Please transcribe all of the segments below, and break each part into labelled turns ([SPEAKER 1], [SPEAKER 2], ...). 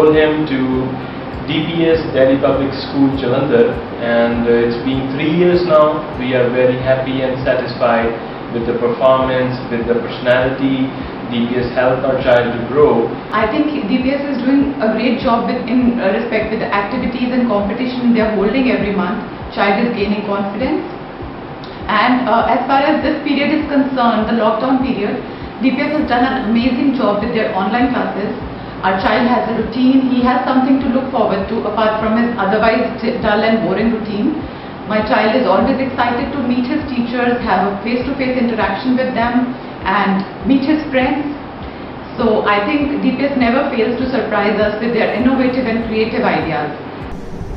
[SPEAKER 1] enrolled him to DPS Delhi Public School Jalandhar, and it's been 3 years now. We are very happy and satisfied with the performance, with the personality. DPS helped our child to grow.
[SPEAKER 2] I think DPS is doing a great job in respect with the activities and competition they are holding every month. Child is gaining confidence. And as far as this period is concerned, the lockdown period, DPS has done an amazing job with their online classes. Our child has a routine, he has something to look forward to apart from his otherwise dull and boring routine. My child is always excited to meet his teachers, have a face-to-face interaction with them and meet his friends. So I think DPS never fails to surprise us with their innovative and creative ideas.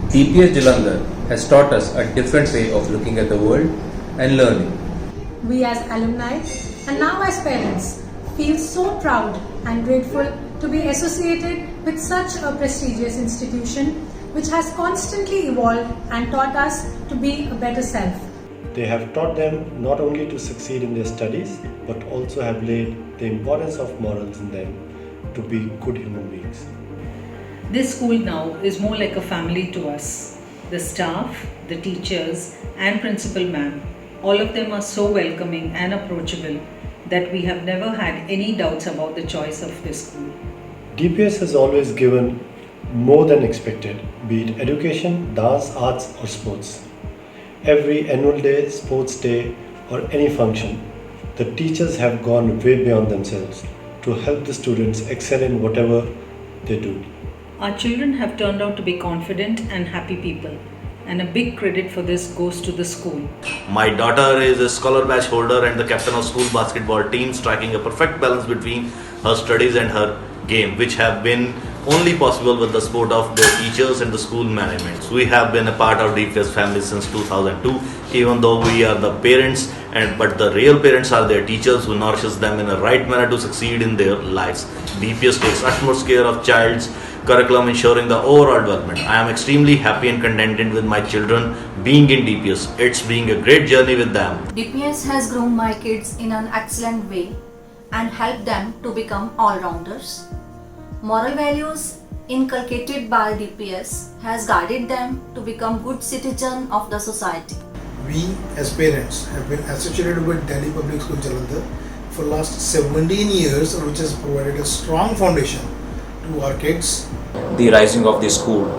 [SPEAKER 3] DPS Jalandhar has taught us a different way of looking at the world and learning.
[SPEAKER 4] We as alumni and now as parents feel so proud and grateful to be associated with such a prestigious institution which has constantly evolved and taught us to be a better self.
[SPEAKER 5] They have taught them not only to succeed in their studies, but also have laid the importance of morals in them to be good human beings.
[SPEAKER 6] This school now is more like a family to us. The staff, the teachers and principal ma'am, all of them are so welcoming and approachable that we have never had any doubts about the choice of this school.
[SPEAKER 5] DPS has always given more than expected, be it education, dance, arts or sports. Every annual day, sports day or any function, the teachers have gone way beyond themselves to help the students excel in whatever they do.
[SPEAKER 6] Our children have turned out to be confident and happy people, and a big credit for this goes to the school.
[SPEAKER 7] My daughter is a scholar badge holder and the captain of school basketball team, striking a perfect balance between her studies and her game, which have been only possible with the support of the teachers and the school management. We have been a part of DPS family since 2002, even though we are the parents, but the real parents are their teachers who nourishes them in a right manner to succeed in their lives. DPS takes utmost care of child's curriculum, ensuring the overall development. I am extremely happy and contented with my children being in DPS. It's being a great journey with them.
[SPEAKER 8] DPS has grown my kids in an excellent way and helped them to become all-rounders. Moral values inculcated by DPS has guided them to become good citizens of the society.
[SPEAKER 9] We as parents have been associated with Delhi Public School Jalandhar for last 17 years, which has provided a strong foundation to our kids.
[SPEAKER 3] The rising of the school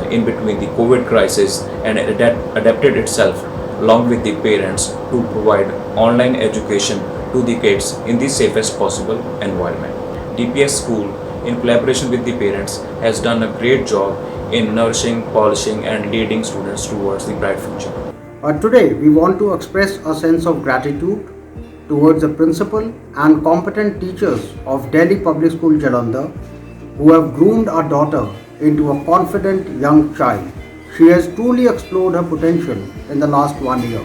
[SPEAKER 3] in between the COVID crisis and adapted itself along with the parents to provide online education to the kids in the safest possible environment. DPS school, in collaboration with the parents, has done a great job in nourishing, polishing and leading students towards the bright future.
[SPEAKER 10] Today we want to express a sense of gratitude towards the principal and competent teachers of Delhi Public School Jalandhar who have groomed our daughter into a confident young child. She has truly explored her potential in the last 1 year.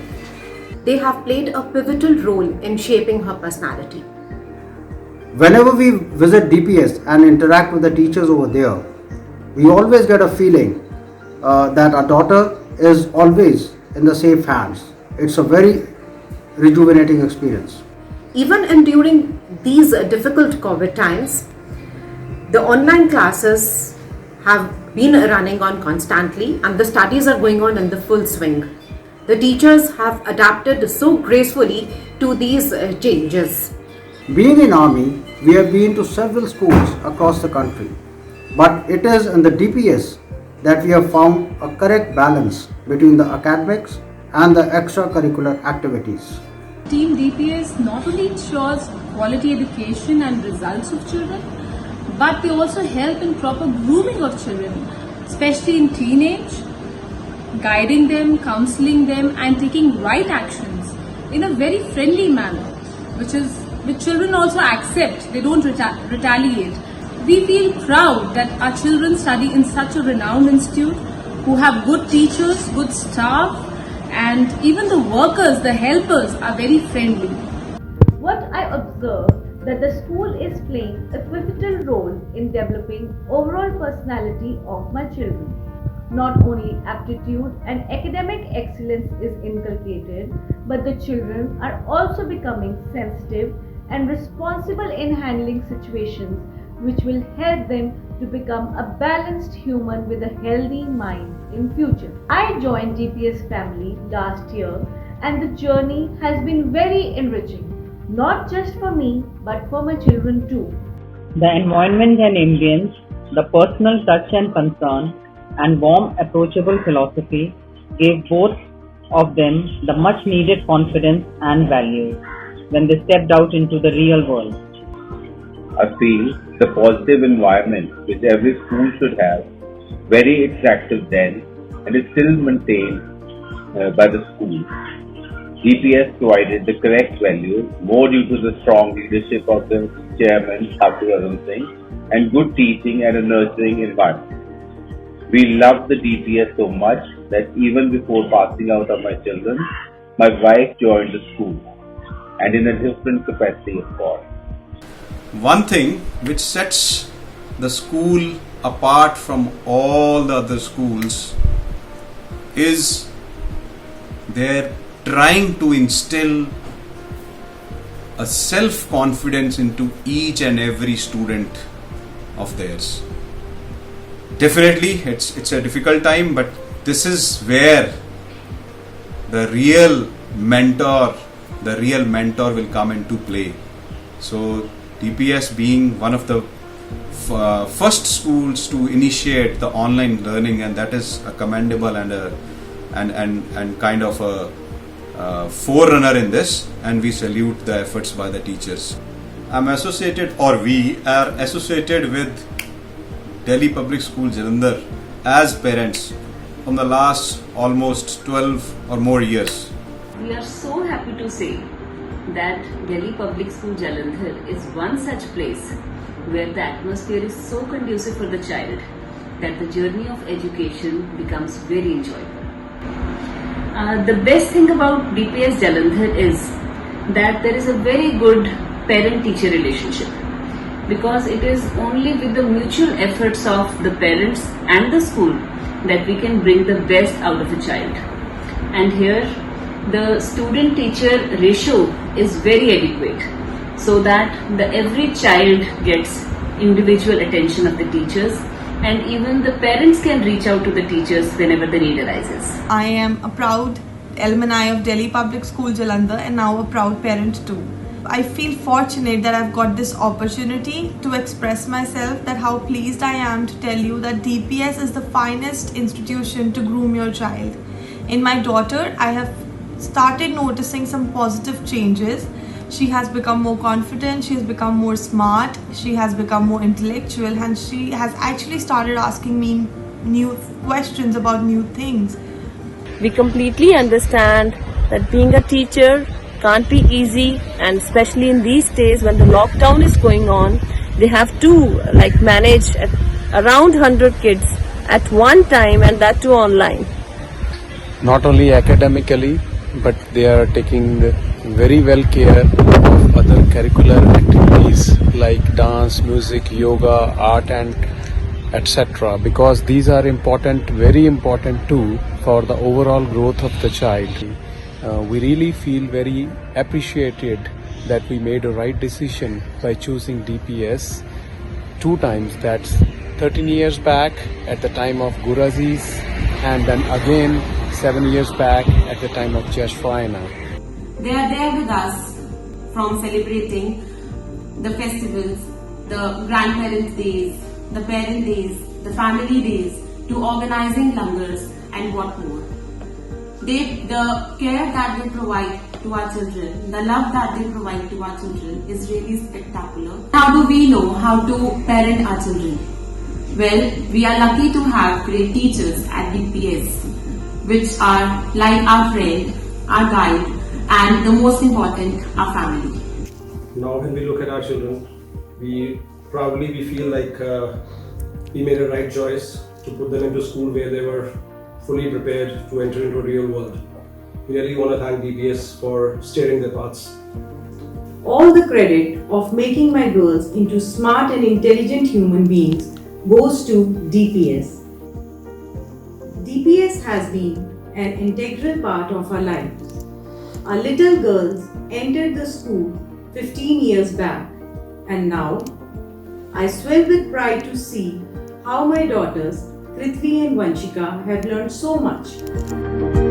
[SPEAKER 4] They have played a pivotal role in shaping her personality.
[SPEAKER 10] Whenever we visit DPS and interact with the teachers over there, we always get a feeling that our daughter is always in the safe hands. It's a very rejuvenating experience.
[SPEAKER 4] Even during these difficult COVID times, the online classes have been running on constantly and the studies are going on in the full swing. The teachers have adapted so gracefully to these changes.
[SPEAKER 10] Being in Army, we have been to several schools across the country, but it is in the DPS that we have found a correct balance between the academics and the extracurricular activities.
[SPEAKER 11] Team DPS not only ensures quality education and results of children, but they also help in proper grooming of children, especially in teenage, guiding them, counseling them and taking right actions in a very friendly manner, which children also accept, they don't retaliate. We feel proud that our children study in such a renowned institute who have good teachers, good staff, and even the workers, the helpers are very friendly.
[SPEAKER 12] What I observe that the school is playing a pivotal role in developing overall personality of my children. Not only aptitude and academic excellence is inculcated, but the children are also becoming sensitive and responsible in handling situations which will help them to become a balanced human with a healthy mind in future. I joined DPS family last year and the journey has been very enriching, not just for me but for my children too.
[SPEAKER 13] The environment and ambience, the personal touch and concern, and warm, approachable philosophy gave both of them the much needed confidence and values when they stepped out into the real world.
[SPEAKER 14] I feel the positive environment which every school should have, very attractive then, and is still maintained by the school. DPS provided the correct values, more due to the strong leadership of the chairman, Thakur Arun Singh, and good teaching and a nurturing environment. We loved the DPS so much that even before passing out of my children, my wife joined the school, and in a different capacity, of course.
[SPEAKER 15] One thing which sets the school apart from all the other schools is their trying to instill a self-confidence into each and every student of theirs. Definitely it's a difficult time, but this is where the real mentor will come into play. So DPS being one of the first schools to initiate the online learning, and that is a commendable and kind of a forerunner in this, and we salute the efforts by the teachers. We are associated with Delhi Public School Jalandhar as parents from the last almost 12 or more years.
[SPEAKER 16] We are so happy to say that Delhi Public School Jalandhar is one such place where the atmosphere is so conducive for the child that the journey of education becomes very enjoyable. The best thing about DPS Jalandhar is that there is a very good parent-teacher relationship, because it is only with the mutual efforts of the parents and the school that we can bring the best out of a child. And here the student-teacher ratio is very adequate, so that every child gets individual attention of the teachers, and even the parents can reach out to the teachers whenever the need arises.
[SPEAKER 17] I am a proud alumni of Delhi Public School Jalandhar and now a proud parent too. I feel fortunate that I've got this opportunity to express myself, that how pleased I am to tell you that DPS is the finest institution to groom your child. In my daughter, I have started noticing some positive changes. She has become more confident, she has become more smart, she has become more intellectual, and she has actually started asking me new questions about new things.
[SPEAKER 18] We completely understand that being a teacher can't be easy, and especially in these days when the lockdown is going on, they have to manage around 100 kids at one time, and that too online.
[SPEAKER 19] Not only academically, but they are taking very well care of other curricular activities like dance, music, yoga, art and etc. because these are important, very important too for the overall growth of the child. We really feel very appreciated that we made a right decision by choosing DPS two times. That's 13 years back at the time of Guraziz, and then again 7 years back at the time of Jashwaina.
[SPEAKER 20] They are there with us from celebrating the festivals, the grandparents' days, the parent days, the family days, to organizing langars and what more. The care that they provide to our children, the love that they provide to our children is really spectacular. How do we know how to parent our children? Well, we are lucky to have great teachers at DPS, which are like our friend, our guide, and the most important, our family.
[SPEAKER 21] Now when we look at our children, we feel like we made a right choice to put them into school where they were fully prepared to enter into a real world. We really want to thank DPS for steering their paths.
[SPEAKER 22] All the credit of making my girls into smart and intelligent human beings goes to DPS. DPS has been an integral part of our lives. Our little girls entered the school 15 years back, and now I swell with pride to see how my daughters, Prithvi and Vanshika, have learned so much.